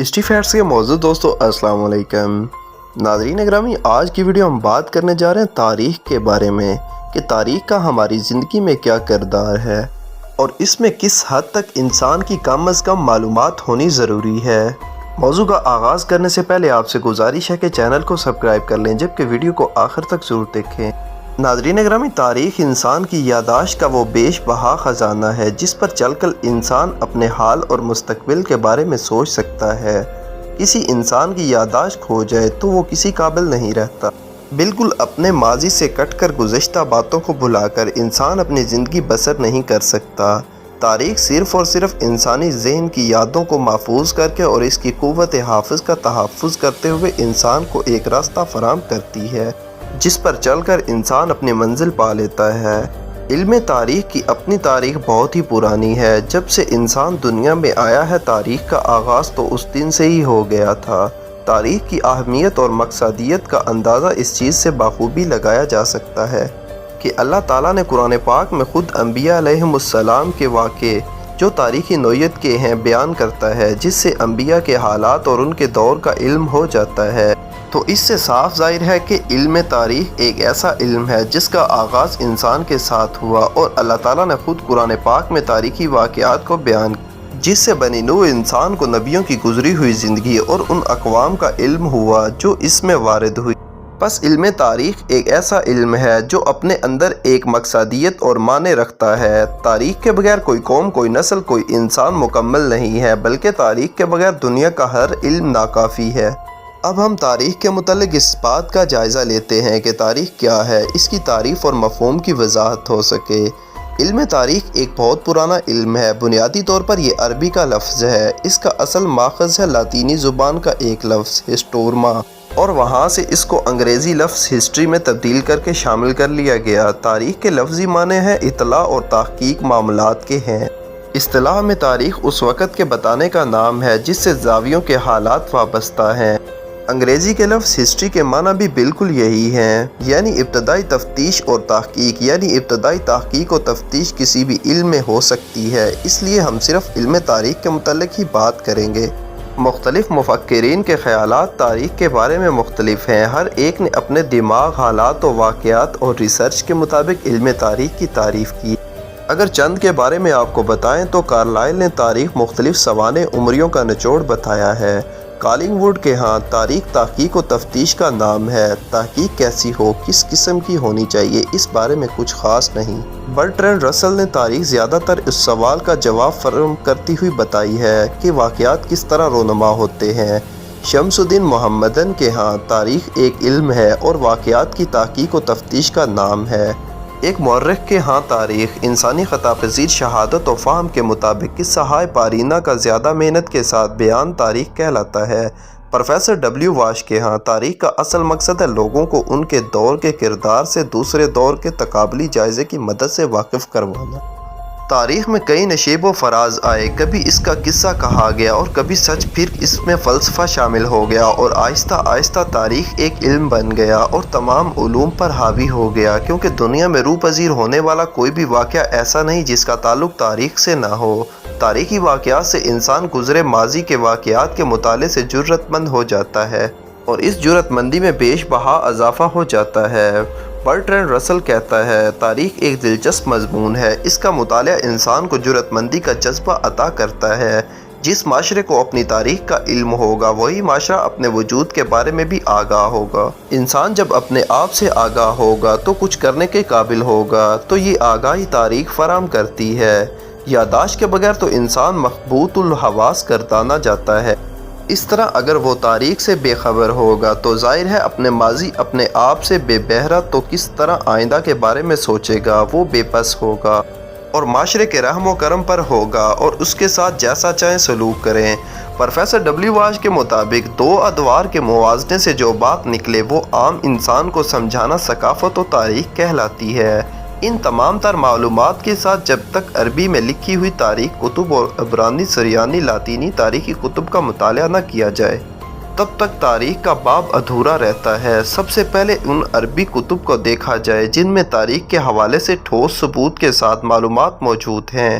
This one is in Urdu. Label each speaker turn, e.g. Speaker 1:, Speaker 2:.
Speaker 1: ہسٹری فیکٹس کے موضوع دوستو السلام علیکم ناظرین اکرامی، آج کی ویڈیو ہم بات کرنے جا رہے ہیں تاریخ کے بارے میں کہ تاریخ کا ہماری زندگی میں کیا کردار ہے اور اس میں کس حد تک انسان کی کم از کم معلومات ہونی ضروری ہے۔ موضوع کا آغاز کرنے سے پہلے آپ سے گزارش ہے کہ چینل کو سبسکرائب کر لیں جبکہ ویڈیو کو آخر تک ضرور دیکھیں۔ ناظرین اکرامی، تاریخ انسان کی یادداشت کا وہ بیش بہا خزانہ ہے جس پر چل کر انسان اپنے حال اور مستقبل کے بارے میں سوچ سکتا ہے۔ کسی انسان کی یادداشت کھو جائے تو وہ کسی قابل نہیں رہتا۔ بالکل اپنے ماضی سے کٹ کر گزشتہ باتوں کو بھلا کر انسان اپنی زندگی بسر نہیں کر سکتا۔ تاریخ صرف اور صرف انسانی ذہن کی یادوں کو محفوظ کر کے اور اس کی قوت حافظ کا تحفظ کرتے ہوئے انسان کو ایک راستہ فراہم کرتی ہے جس پر چل کر انسان اپنی منزل پا لیتا ہے۔ علم تاریخ کی اپنی تاریخ بہت ہی پرانی ہے۔ جب سے انسان دنیا میں آیا ہے تاریخ کا آغاز تو اس دن سے ہی ہو گیا تھا۔ تاریخ کی اہمیت اور مقصدیت کا اندازہ اس چیز سے بخوبی لگایا جا سکتا ہے کہ اللہ تعالیٰ نے قرآن پاک میں خود انبیاء علیہم السلام کے واقعے جو تاریخی نوعیت کے ہیں بیان کرتا ہے، جس سے انبیاء کے حالات اور ان کے دور کا علم ہو جاتا ہے۔ تو اس سے صاف ظاہر ہے کہ علم تاریخ ایک ایسا علم ہے جس کا آغاز انسان کے ساتھ ہوا اور اللہ تعالیٰ نے خود قرآن پاک میں تاریخی واقعات کو بیان کیا جس سے بنی نوع انسان کو نبیوں کی گزری ہوئی زندگی اور ان اقوام کا علم ہوا جو اس میں وارد ہوئی۔ بس علم تاریخ ایک ایسا علم ہے جو اپنے اندر ایک مقصدیت اور معنی رکھتا ہے۔ تاریخ کے بغیر کوئی قوم، کوئی نسل، کوئی انسان مکمل نہیں ہے، بلکہ تاریخ کے بغیر دنیا کا ہر علم ناکافی ہے۔ اب ہم تاریخ کے متعلق اس بات کا جائزہ لیتے ہیں کہ تاریخ کیا ہے، اس کی تعریف اور مفہوم کی وضاحت ہو سکے۔ علم تاریخ ایک بہت پرانا علم ہے۔ بنیادی طور پر یہ عربی کا لفظ ہے۔ اس کا اصل ماخذ ہے لاطینی زبان کا ایک لفظ ہسٹورما، اور وہاں سے اس کو انگریزی لفظ ہسٹری میں تبدیل کر کے شامل کر لیا گیا۔ تاریخ کے لفظی معنی ہے اطلاع اور تحقیق معاملات کے ہیں۔ اصطلاح میں تاریخ اس وقت کے بتانے کا نام ہے جس سے زاویوں کے حالات وابستہ ہیں۔ انگریزی کے لفظ ہسٹری کے معنی بھی بالکل یہی ہیں، یعنی ابتدائی تفتیش اور تحقیق، یعنی ابتدائی تحقیق اور تفتیش کسی بھی علم میں ہو سکتی ہے۔ اس لیے ہم صرف علم تاریخ کے متعلق ہی بات کریں گے۔ مختلف مفکرین کے خیالات تاریخ کے بارے میں مختلف ہیں۔ ہر ایک نے اپنے دماغ، حالات و واقعات اور ریسرچ کے مطابق علم تاریخ کی تعریف کی۔ اگر چند کے بارے میں آپ کو بتائیں تو کارلائل نے تاریخ مختلف سوانح عمریوں کا نچوڑ بتایا ہے۔ کالنگ ووڈ کے ہاں تاریخ تحقیق و تفتیش کا نام ہے۔ تحقیق کیسی ہو، کس قسم کی ہونی چاہیے، اس بارے میں کچھ خاص نہیں۔ برٹرینڈ رسل نے تاریخ زیادہ تر اس سوال کا جواب فراہم کرتی ہوئی بتائی ہے کہ واقعات کس طرح رونما ہوتے ہیں۔ شمس الدین محمدن کے ہاں تاریخ ایک علم ہے اور واقعات کی تحقیق و تفتیش کا نام ہے۔ ایک مورخ کے ہاں تاریخ انسانی خطا پذیر شہادت و فہم کے مطابق قصہ ہائے پارینہ کا زیادہ محنت کے ساتھ بیان تاریخ کہلاتا ہے۔ پروفیسر ڈبلیو واش کے ہاں تاریخ کا اصل مقصد ہے لوگوں کو ان کے دور کے کردار سے دوسرے دور کے تقابلی جائزے کی مدد سے واقف کروانا۔ تاریخ میں کئی نشیب و فراز آئے، کبھی اس کا قصہ کہا گیا اور کبھی سچ، پھر اس میں فلسفہ شامل ہو گیا اور آہستہ آہستہ تاریخ ایک علم بن گیا اور تمام علوم پر حاوی ہو گیا، کیونکہ دنیا میں روح پذیر ہونے والا کوئی بھی واقعہ ایسا نہیں جس کا تعلق تاریخ سے نہ ہو۔ تاریخی واقعات سے انسان گزرے ماضی کے واقعات کے مطالعے سے جرأت مند ہو جاتا ہے اور اس جرأت مندی میں بیش بہا اضافہ ہو جاتا ہے۔ برٹرینڈ رسل کہتا ہے تاریخ ایک دلچسپ مضمون ہے۔ اس کا مطالعہ انسان کو جرأت مندی کا جذبہ عطا کرتا ہے۔ جس معاشرے کو اپنی تاریخ کا علم ہوگا وہی معاشرہ اپنے وجود کے بارے میں بھی آگاہ ہوگا۔ انسان جب اپنے آپ سے آگاہ ہوگا تو کچھ کرنے کے قابل ہوگا، تو یہ آگاہی تاریخ فراہم کرتی ہے۔ یادداشت کے بغیر تو انسان مخبوط الحواس گردانا جاتا ہے۔ اس طرح اگر وہ تاریخ سے بے خبر ہوگا تو ظاہر ہے اپنے ماضی، اپنے آپ سے بے بہرہ، تو کس طرح آئندہ کے بارے میں سوچے گا، وہ بے بس ہوگا اور معاشرے کے رحم و کرم پر ہوگا اور اس کے ساتھ جیسا چاہیں سلوک کریں۔ پروفیسر ڈبلیو واش کے مطابق دو ادوار کے موازنے سے جو بات نکلے وہ عام انسان کو سمجھانا ثقافت و تاریخ کہلاتی ہے۔ ان تمام تر معلومات کے ساتھ جب تک عربی میں لکھی ہوئی تاریخ کتب اور عبرانی، سریانی، لاطینی تاریخی کتب کا مطالعہ نہ کیا جائے تب تک تاریخ کا باب ادھورا رہتا ہے۔ سب سے پہلے ان عربی کتب کو دیکھا جائے جن میں تاریخ کے حوالے سے ٹھوس ثبوت کے ساتھ معلومات موجود ہیں۔